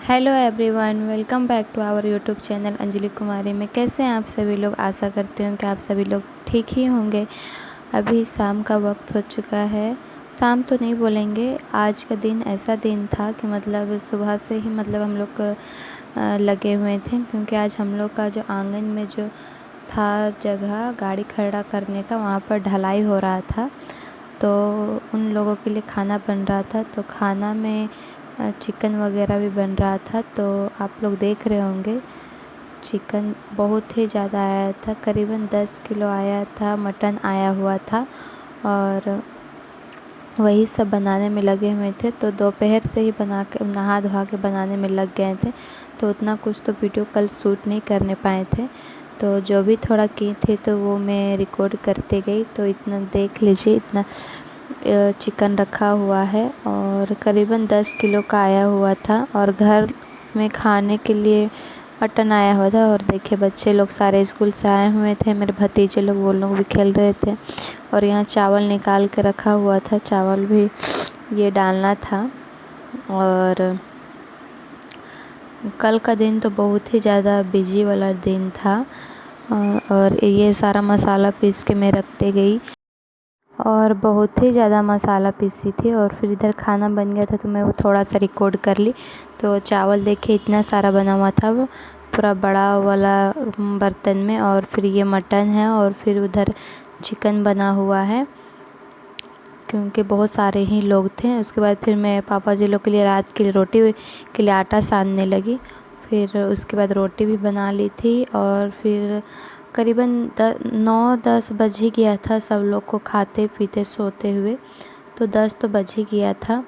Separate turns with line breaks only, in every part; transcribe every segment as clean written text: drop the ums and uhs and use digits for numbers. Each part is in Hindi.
Hello everyone, welcome back to our YouTube channel Anjali Kumari में। कैसे हैं आप सभी लोग? आशा करती हूँ कि आप सभी लोग ठीक ही होंगे। अभी शाम का वक्त हो चुका है। शाम तो नहीं बोलेंगे, आज का दिन ऐसा दिन था कि मतलब सुबह से ही हम लोग लगे हुए थे, क्योंकि आज हम लोग का जो आंगन में जो था जगह गाड़ी खड़ा करने का, वहाँ पर ढलाई हो रहा था। तो उन लोगों के लिए खाना बन रहा था। तो खाना में चिकन वगैरह भी बन रहा था। तो आप लोग देख रहे होंगे, चिकन बहुत ही ज़्यादा आया था, करीबन 10 किलो आया था। मटन आया हुआ था और वही सब बनाने में लगे हुए थे। तो दोपहर से ही बना के नहा धोवा के बनाने में लग गए थे। तो उतना कुछ तो वीडियो कल शूट नहीं करने पाए थे। तो जो भी थोड़ा की थी तो वो मैं रिकॉर्ड करते गई। तो इतना देख लीजिए, इतना चिकन रखा हुआ है और करीबन 10 किलो का आया हुआ था। और घर में खाने के लिए मटन आया हुआ था। और देखिए, बच्चे लोग सारे स्कूल से आए हुए थे, मेरे भतीजे लोग, वो लोग भी खेल रहे थे। और यहाँ चावल निकाल के रखा हुआ था, चावल भी ये डालना था। और कल का दिन तो बहुत ही ज़्यादा बिजी वाला दिन था। और ये सारा मसाला पीस के मैं रखते गई और बहुत ही ज़्यादा मसाला पीसी थी। और फिर इधर खाना बन गया था तो मैं वो थोड़ा सा रिकॉर्ड कर ली। तो चावल देखिए इतना सारा बना हुआ था, वो पूरा बड़ा वाला बर्तन में। और फिर ये मटन है और फिर उधर चिकन बना हुआ है, क्योंकि बहुत सारे ही लोग थे। उसके बाद फिर मैं पापा जी लोग के लिए रात के लिए रोटी के लिए आटा सानने लगी। फिर उसके बाद रोटी भी बना ली थी। और फिर करीबन 9-10 बज ही गया था सब लोग को खाते पीते सोते हुए। तो 10 तो बज ही गया था।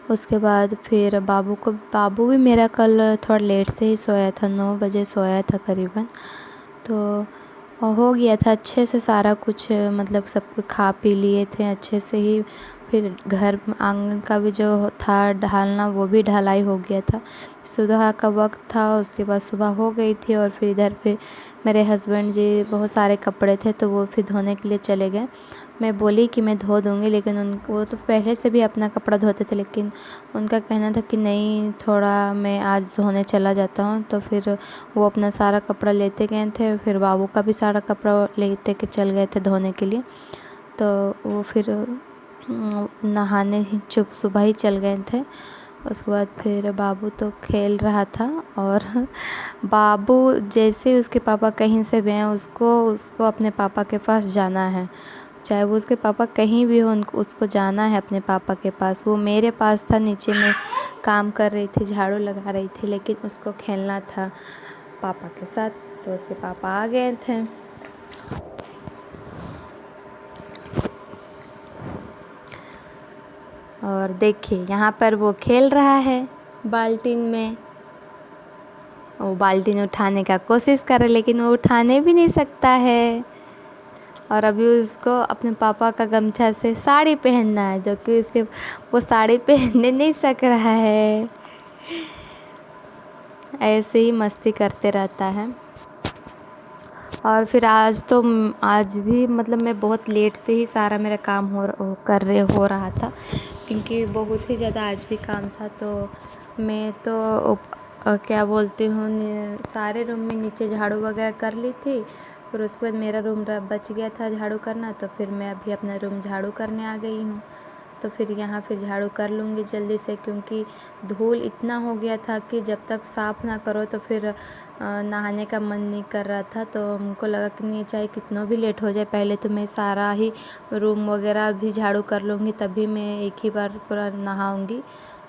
उसके बाद फिर बाबू भी मेरा कल थोड़ा लेट से ही सोया था, 9 बजे सोया था करीबन। तो हो गया था अच्छे से सारा कुछ, मतलब सब कुछ खा पी लिए थे अच्छे से ही। फिर घर आंगन का भी जो था ढालना, वो भी ढलाई हो गया था। सुबह का वक्त था, उसके बाद सुबह हो गई थी। और फिर इधर पे मेरे हस्बैंड जी, बहुत सारे कपड़े थे तो वो फिर धोने के लिए चले गए। मैं बोली कि मैं धो दूँगी, लेकिन वो तो पहले से भी अपना कपड़ा धोते थे, लेकिन उनका कहना था कि नहीं, थोड़ा मैं आज धोने चला जाता हूँ। तो फिर वो अपना सारा कपड़ा लेते गए थे। फिर बाबू का भी सारा कपड़ा लेते के चल गए थे धोने के लिए। तो वो फिर नहाने ही सुबह ही चल गए थे। उसके बाद फिर बाबू तो खेल रहा था। और बाबू जैसे उसके पापा कहीं से भी हैं, उसको अपने पापा के पास जाना है। चाहे वो उसके पापा कहीं भी हो, उनको उसको जाना है अपने पापा के पास। वो मेरे पास था, नीचे में काम कर रही थी, झाड़ू लगा रही थी, लेकिन उसको खेलना था पापा के साथ। तो उसके पापा आ गए थे। और देखिए, यहाँ पर वो खेल रहा है बाल्टीन में। वो बाल्टीन उठाने का कोशिश कर रहा है, लेकिन वो उठाने भी नहीं सकता है। और अभी उसको अपने पापा का गमछा से साड़ी पहनना है, जो कि उसके वो साड़ी पहनने नहीं सक रहा है। ऐसे ही मस्ती करते रहता है। और फिर आज भी मतलब मैं बहुत लेट से ही सारा मेरा काम हो रहा था, क्योंकि बहुत ही ज़्यादा आज भी काम था। तो मैं तो क्या बोलती हूँ, सारे रूम में नीचे झाड़ू वगैरह कर ली थी। फिर उसके बाद मेरा रूम बच गया था झाड़ू करना, तो फिर मैं अभी अपना रूम झाड़ू करने आ गई हूँ। तो फिर यहाँ फिर झाड़ू कर लूँगी जल्दी से, क्योंकि धूल इतना हो गया था कि जब तक साफ़ ना करो तो फिर नहाने का मन नहीं कर रहा था। तो हमको लगा कि नहीं, चाहे कितना भी लेट हो जाए, पहले तो मैं सारा ही रूम वगैरह भी झाड़ू कर लूँगी, तभी मैं एक ही बार पूरा नहाऊँगी।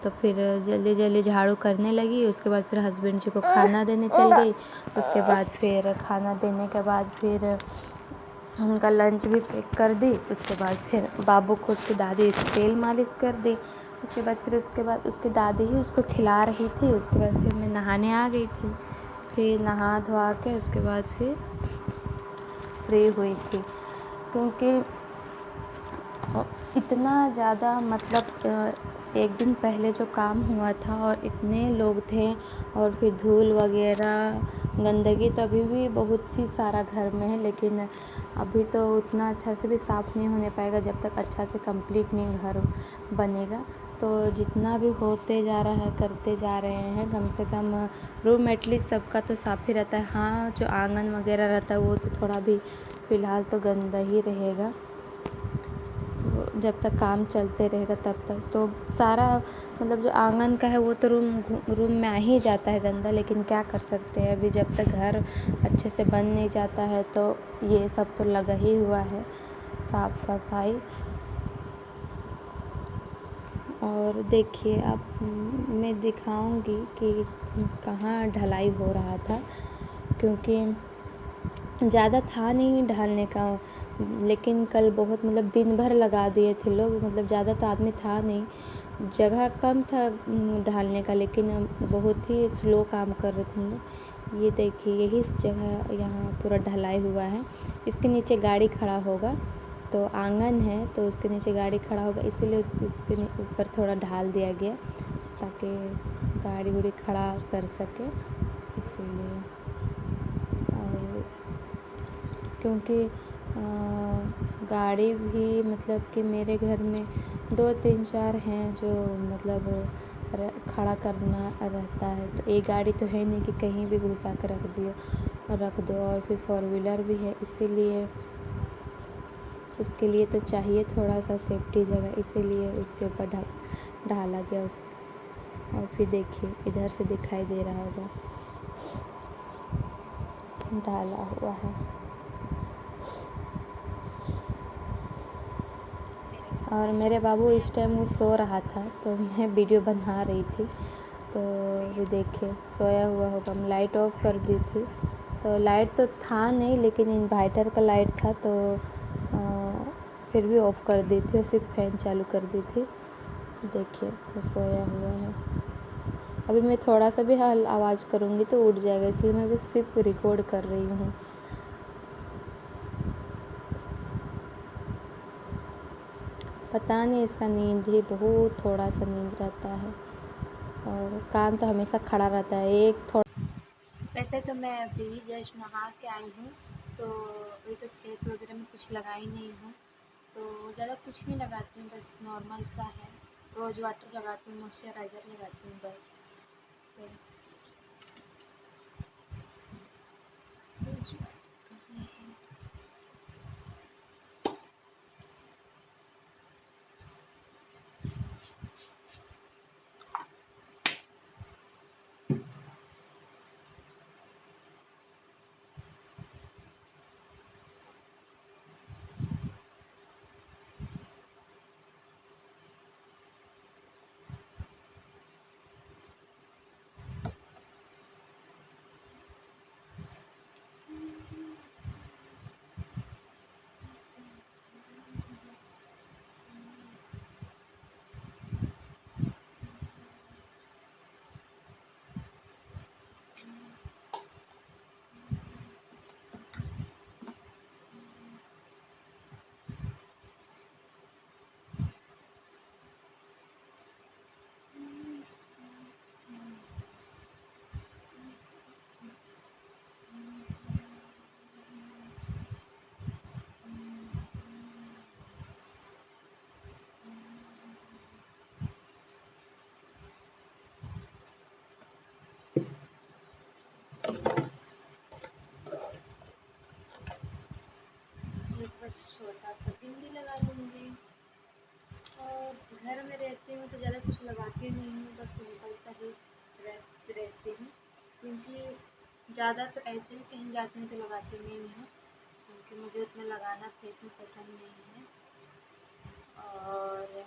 तो फिर जल्दी जल्दी झाड़ू करने लगी। उसके बाद फिर हस्बैंड जी को खाना देने चल गई। उसके बाद फिर खाना देने के बाद फिर उनका लंच भी पैक कर दी। उसके बाद फिर बाबू को उसकी दादी तेल मालिश कर दी। उसके बाद उसकी दादी ही उसको खिला रही थी। उसके बाद फिर मैं नहाने आ गई थी। फिर नहा धोवा के उसके बाद फिर फ्री हुई थी, क्योंकि इतना ज़्यादा मतलब एक दिन पहले जो काम हुआ था और इतने लोग थे, और फिर धूल वगैरह गंदगी तो अभी भी बहुत ही सारा घर में है, लेकिन अभी तो उतना अच्छा से भी साफ़ नहीं होने पाएगा जब तक अच्छा से कंप्लीट नहीं घर बनेगा। तो जितना भी होते जा रहा है करते जा रहे हैं। कम से कम रूम एटलीस्ट सबका तो साफ़ ही रहता है। हाँ, जो आंगन वगैरह रहता है वो तो थोड़ा भी फ़िलहाल तो गंदा ही रहेगा। तो जब तक काम चलते रहेगा तब तक तो सारा मतलब जो आंगन का है वो तो रूम में आ ही जाता है गंदा। लेकिन क्या कर सकते हैं, अभी जब तक घर अच्छे से बन नहीं जाता है तो ये सब तो लगा ही हुआ है, साफ़ सफाई। और देखिए अब मैं दिखाऊंगी कि कहाँ ढलाई हो रहा था, क्योंकि ज़्यादा था नहीं ढालने का। लेकिन कल बहुत मतलब दिन भर लगा दिए थे लोग, मतलब ज़्यादा तो आदमी था नहीं, जगह कम था ढालने का, लेकिन बहुत ही स्लो काम कर रहे थे हम लोग। ये देखिए यही जगह यहाँ पूरा ढलाई हुआ है। इसके नीचे गाड़ी खड़ा होगा, तो आंगन है तो उसके नीचे गाड़ी खड़ा होगा, इसीलिए उसके ऊपर थोड़ा ढाल दिया गया ताकि गाड़ी उड़ी खड़ा कर सके, इसीलिए। और क्योंकि गाड़ी भी मतलब कि मेरे घर में 2 3 4 हैं जो मतलब खड़ा करना रहता है, तो एक गाड़ी तो है नहीं कि कहीं भी घुसा कर रख दो। और फिर 4 व्हीलर भी है, इसीलिए उसके लिए तो चाहिए थोड़ा सा सेफ्टी जगह, इसीलिए उसके ऊपर ढाला गया उस। और फिर देखिए इधर से दिखाई दे रहा होगा ढाला हुआ है। और मेरे बाबू इस टाइम वो सो रहा था तो मैं वीडियो बना रही थी, तो वो देखिए सोया हुआ होगा। हम लाइट ऑफ कर दी थी, तो लाइट तो था नहीं लेकिन इन्वर्टर का लाइट था, तो फिर भी ऑफ़ कर दी थी और सिर्फ फैन चालू कर दी थी। देखिए वो सोया हुआ है। अभी मैं थोड़ा सा भी आवाज़ करूँगी तो उठ जाएगा, इसलिए मैं बस सिर्फ रिकॉर्ड कर रही हूँ। पता नहीं इसका नींद ही बहुत थोड़ा सा नींद रहता है, और कान तो हमेशा खड़ा रहता है। वैसे तो मैं अभी जस्ट नहा के आई हूँ, तो अभी तो फेस वगैरह में कुछ लगाई नहीं हूँ, तो ज़्यादा कुछ नहीं लगाती हूँ, बस नॉर्मल सा है। रोज़ वाटर लगाती हूँ, मॉइस्चराइज़र लगाती हूँ बस। तो रोज़ एक बस छोटा सा बिंदी लगा लूँगी। और घर में रहती हूँ तो ज़्यादा कुछ लगाती नहीं हूँ, बस सिंपल सा ही रहती हूँ, क्योंकि ज़्यादा तो ऐसे ही कहीं जाती हूँ तो लगाती नहीं हूँ, क्योंकि मुझे उतना लगाना फेस में पसंद नहीं है। और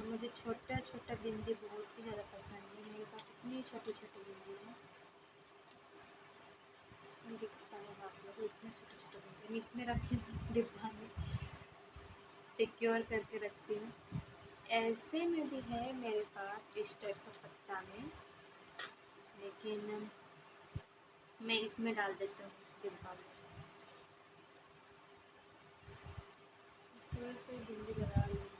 मुझे छोटा छोटा बिंदी बहुत ही ज़्यादा पसंद है। मेरे पास इतनी छोटी छोटी बिंदी है, दिखता होगा आप लोग, इतने छोटे छोटे बिंदी मैं इसमें रखी हूँ डिब्बा में, सिक्योर करके रखती हूँ। ऐसे में भी है मेरे पास इस टाइप का पत्ता में, लेकिन मैं इसमें डाल देती हूँ डिब्बा में। थोड़ी सी बिंदी लगा लूँगी।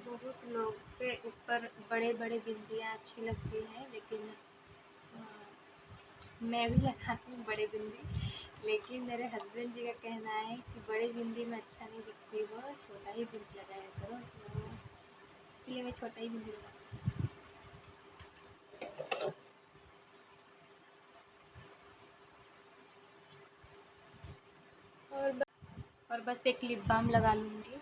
बहुत लोग के ऊपर बड़े बड़े बिंदियाँ अच्छी लगती हैं, लेकिन मैं भी लगाती हूँ बड़ी बिंदी, लेकिन मेरे हस्बैंड जी का कहना है कि बड़ी बिंदी में अच्छा नहीं दिखती हो, छोटा ही बिंदी लगाया करो, तो इसलिए मैं छोटा ही बिंदी लगाती हूँ। और बस एक लिप बाम लगा लूँगी।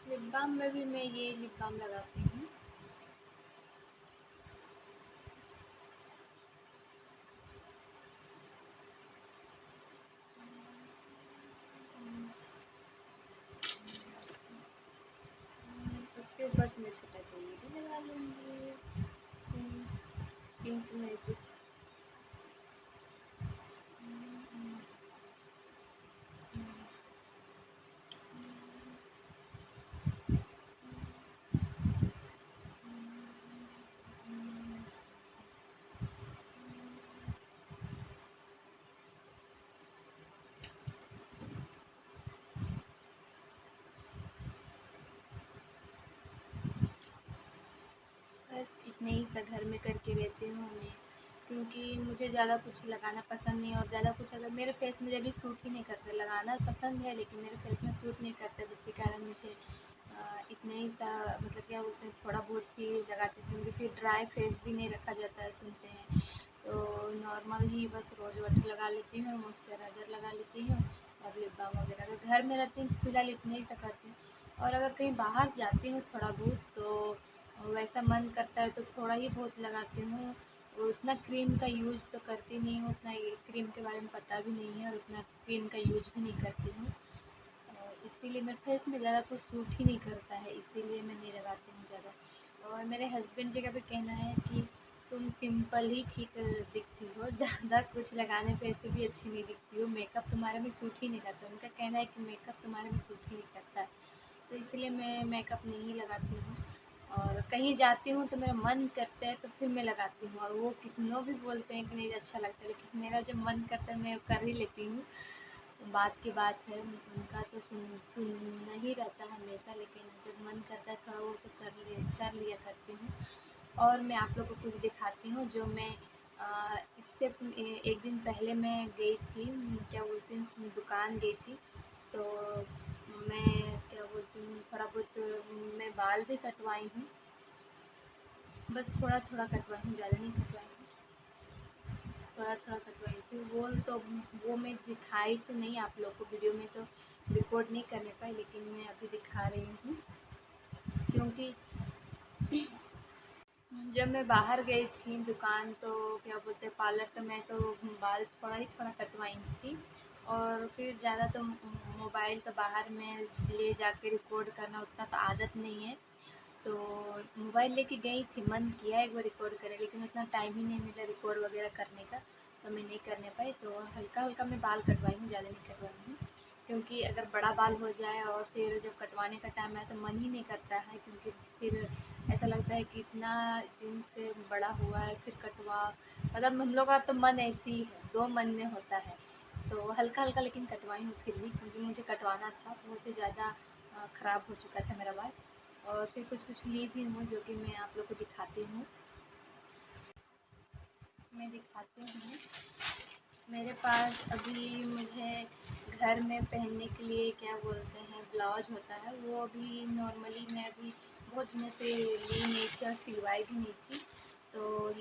लिप बाम में भी मैं ये लिप बाम लगाती हूँ। उसके ऊपर से मैं छोटा सा ये भी लगा लूँगी, पिंक मैजिक। बस इतने ही सा घर में करके रहती हूँ मैं, क्योंकि मुझे ज़्यादा कुछ लगाना पसंद नहीं, और ज़्यादा कुछ अगर मेरे फेस में जल्दी सूट ही नहीं करता। लगाना पसंद है लेकिन मेरे फेस में सूट नहीं करता, जिसके कारण मुझे इतने ही सा मतलब क्या बोलते हैं, थोड़ा बहुत ही लगाती हूँ, क्योंकि फिर ड्राई फेस भी नहीं रखा जाता है सुनते हैं। तो नॉर्मल ही बस रोज़ वाटर लगा लेती हूँ और मॉइस्चराइज़र लगा लेती हूँ और लिप बाम वगैरह। अगर घर में रहती हूँ तो फिलहाल इतने ही सा करती हूँ, और अगर कहीं बाहर जाती हूँ थोड़ा बहुत तो वैसा मन करता है तो थोड़ा ही बहुत लगाती हूँ। उतना क्रीम का यूज़ तो करती नहीं हूँ, उतना ये क्रीम के बारे में पता भी नहीं है और उतना क्रीम का यूज़ भी नहीं करती हूँ, इसीलिए मेरे फेस में ज़्यादा कुछ सूट ही नहीं करता है, इसीलिए मैं नहीं लगाती हूँ ज़्यादा। और मेरे हस्बैंड जी का भी कहना है कि तुम सिंपल ही ठीक दिखती हो, ज़्यादा कुछ लगाने से ऐसे भी अच्छी नहीं दिखती हो, मेकअप तुम्हारे में सूट ही नहीं करता। उनका कहना है कि मेकअप तुम्हारे में सूट ही नहीं करता है, तो इसलिए मैं मेकअप नहीं लगाती हूँ। और कहीं जाती हूँ तो मेरा मन करता है तो फिर मैं लगाती हूँ, और वो कितनों भी बोलते हैं कि नहीं अच्छा लगता है, लेकिन मेरा जब मन करता है मैं कर ही लेती हूँ। बात की बात है, उनका तो सुनना ही रहता है हमेशा, लेकिन जब मन करता है थोड़ा वो तो कर लिया करती हूँ। और मैं आप लोग को कुछ दिखाती हूँ जो मैं इससे एक दिन पहले मैं गई थी, क्या बोलती हूँ, दुकान गई थी, तो मैं क्या बोलती हूँ थोड़ा बहुत मैं बाल भी कटवाई हूँ, बस थोड़ा थोड़ा कटवाई हूँ, ज़्यादा नहीं कटवाई हूँ, थोड़ा थोड़ा कटवाई थी। वो मैं दिखाई तो नहीं आप लोग को, वीडियो में तो रिकॉर्ड नहीं करने पाई, लेकिन मैं अभी दिखा रही हूँ, क्योंकि जब मैं बाहर गई थी दुकान तो क्या बोलते हैं पार्लर, तो मैं तो बाल थोड़ा कटवाई थी, और फिर ज़्यादा तो मोबाइल तो बाहर में ले जाके रिकॉर्ड करना उतना तो आदत नहीं है, तो मोबाइल लेके गई थी, मन किया एक बार रिकॉर्ड करें, लेकिन उतना टाइम ही नहीं मिला रिकॉर्ड वगैरह करने का, तो मैं नहीं करने पाई। तो हल्का हल्का मैं बाल कटवाई हूँ, ज़्यादा नहीं कटवाई हूँ, क्योंकि अगर बड़ा बाल हो जाए और फिर जब कटवाने का टाइम आए तो मन ही नहीं करता है, क्योंकि फिर ऐसा लगता है कि इतना दिन से बड़ा हुआ है फिर कटवा, मतलब हम लोग का तो मन ऐसे ही है, दो मन में होता है। तो हल्का हल्का लेकिन कटवाई हूँ फिर भी, क्योंकि मुझे कटवाना था, बहुत ही ज़्यादा ख़राब हो चुका था मेरा बाल। और फिर कुछ ली भी हूँ जो कि मैं आप लोग को दिखाती हूँ, मैं दिखाती हूँ। मेरे पास अभी मुझे घर में पहनने के लिए क्या बोलते हैं ब्लाउज होता है, वो अभी नॉर्मली मैं अभी बहुत दिनों से ली नहीं थी और सिलवाई भी नहीं थी, तो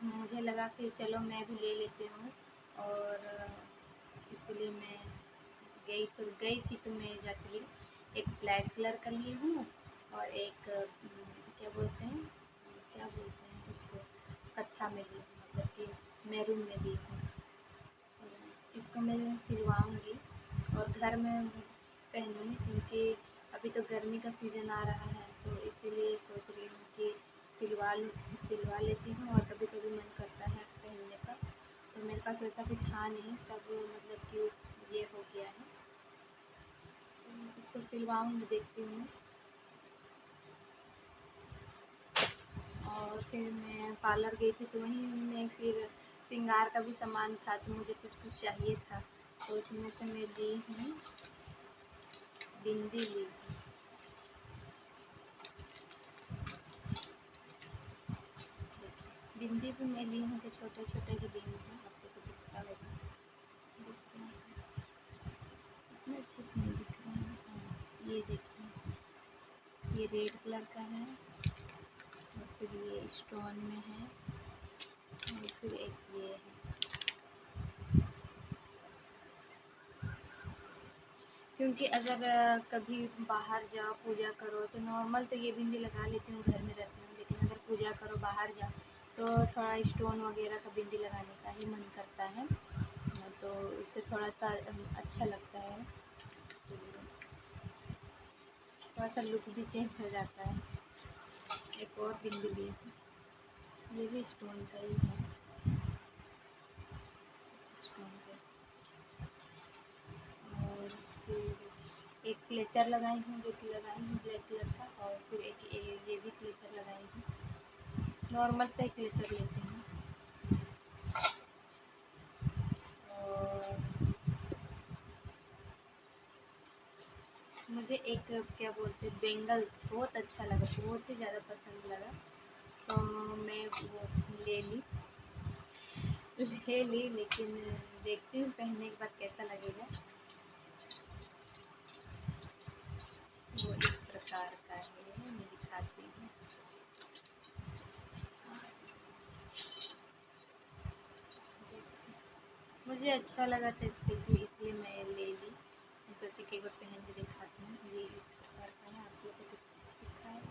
मुझे लगा कि चलो मैं भी ले लेती हूँ, और इसलिए मैं गई थी तो मैं जाके ली। एक ब्लैक कलर का ली हूँ और एक क्या बोलते हैं उसको, कत्था में ली हूँ, मतलब कि मैरून में ली हूँ। इसको मैं सिलवाऊँगी और घर में पहनूँगी, क्योंकि अभी तो गर्मी का सीज़न आ रहा है, तो इसीलिए सोच रही हूँ कि सिलवा लेती हूँ, और कभी कभी मन करता है पहनने का, तो मेरे पास वैसा भी था नहीं, सब मतलब कि ये हो गया है, तो इसको सिलवाऊँगी, देखती हूँ। और फिर मैं पार्लर गई थी तो वहीं में फिर श्रृंगार का भी सामान था, तो मुझे कुछ चाहिए था, तो उसमें से मैं ली हूँ बिंदी ली हूँ, बिंदी भी मैं ली हूँ तो छोटे छोटे ही ली हूँ, आपको तो दिखता होगा। देखते हैं इतना अच्छे से नहीं दिख रहा है। हाँ, ये देखिए, ये रेड कलर का है और फिर ये स्टोन में है और फिर एक ये है। क्योंकि अगर कभी बाहर जाओ पूजा करो तो नॉर्मल तो ये बिंदी लगा लेती हूँ, घर में रहती हूँ, लेकिन अगर पूजा करो बाहर जाओ तो थोड़ा स्टोन वगैरह का बिंदी लगाने का ही मन करता है, तो इससे थोड़ा सा अच्छा लगता है, इसलिए थोड़ा सा लुक भी चेंज हो जाता है। एक और बिंदी ली है, ये भी स्टोन का ही है, स्टोन का। और फिर एक क्लेचर लगाई हूँ, जो कि लगाई हूँ ब्लैक कलर का, और फिर एक ये भी क्लेचर लगाई हूँ, नॉर्मल सा एक क्लेचर लेते हैं। और मुझे एक क्या बोलते हैं बेंगल्स बहुत अच्छा लगा, बहुत ही ज़्यादा पसंद लगा, तो मैं वो ले ली, लेकिन देखती हूँ पहनने के बाद कैसा लगेगा। वो इस प्रकार का है, मैं दिखाती हूँ। मुझे अच्छा लगा था स्पेशली, इसलिए मैं ले ली। मैं सोची कि एक बार पहन के दिखाती हूँ। ये इस प्रकार का है, आप लोग को दिखा है।